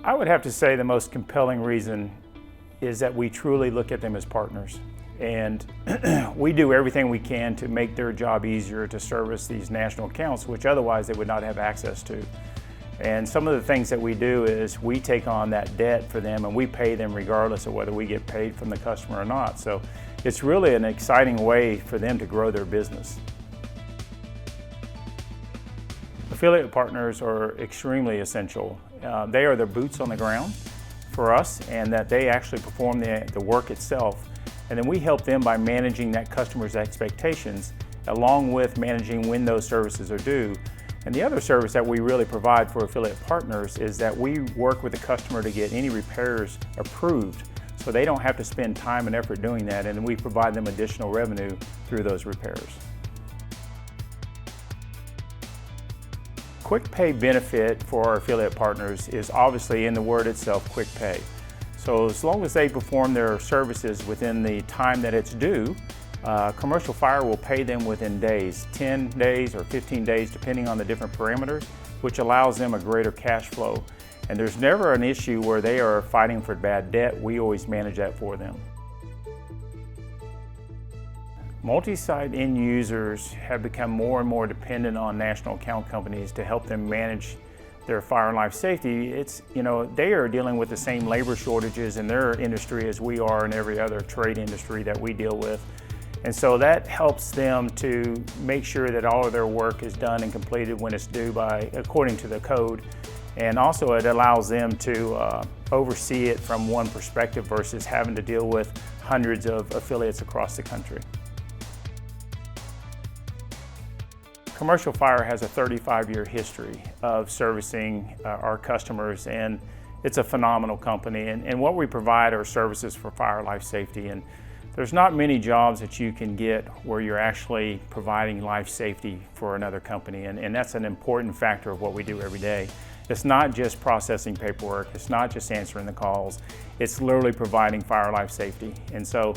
I would have to say the most compelling reason is that we truly look at them as partners. And we do everything we can to make their job easier to service these national accounts, which otherwise they would not have access to. And some of the things that we do is we take on that debt for them and we pay them regardless of whether we get paid from the customer or not. So it's really an exciting way for them to grow their business. Affiliate partners are extremely essential. They are the boots on the ground for us, and that they actually perform the work itself. And then we help them by managing that customer's expectations, along with managing when those services are due. And the other service that we really provide for affiliate partners is that we work with the customer to get any repairs approved, so they don't have to spend time and effort doing that, and we provide them additional revenue through those repairs. Quick pay benefit for our affiliate partners is obviously in the word itself, quick pay. So as long as they perform their services within the time that it's due, Commercial Fire will pay them within days, 10 days or 15 days, depending on the different parameters, which allows them a greater cash flow. And there's never an issue where they are fighting for bad debt. We always manage that for them. Multi-site end users have become more and more dependent on national account companies to help them manage their fire and life safety. They are dealing with the same labor shortages in their industry as we are in every other trade industry that we deal with. And so that helps them to make sure that all of their work is done and completed when it's due according to the code. And also it allows them to oversee it from one perspective versus having to deal with hundreds of affiliates across the country. Commercial Fire has a 35-year history of servicing our customers, and it's a phenomenal company. And what we provide are services for fire life safety. And there's not many jobs that you can get where you're actually providing life safety for another company. And that's an important factor of what we do every day. It's not just processing paperwork. It's not just answering the calls. It's literally providing fire life safety. And so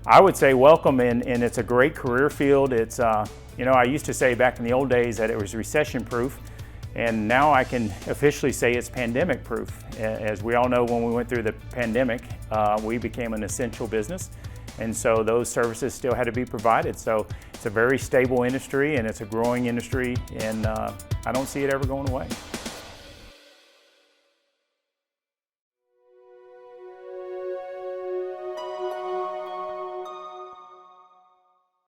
I would say welcome, and it's a great career field. It's I used to say back in the old days that it was recession-proof, and now I can officially say it's pandemic-proof. As we all know, when we went through the pandemic, we became an essential business, and so those services still had to be provided. So it's a very stable industry, and it's a growing industry, and I don't see it ever going away.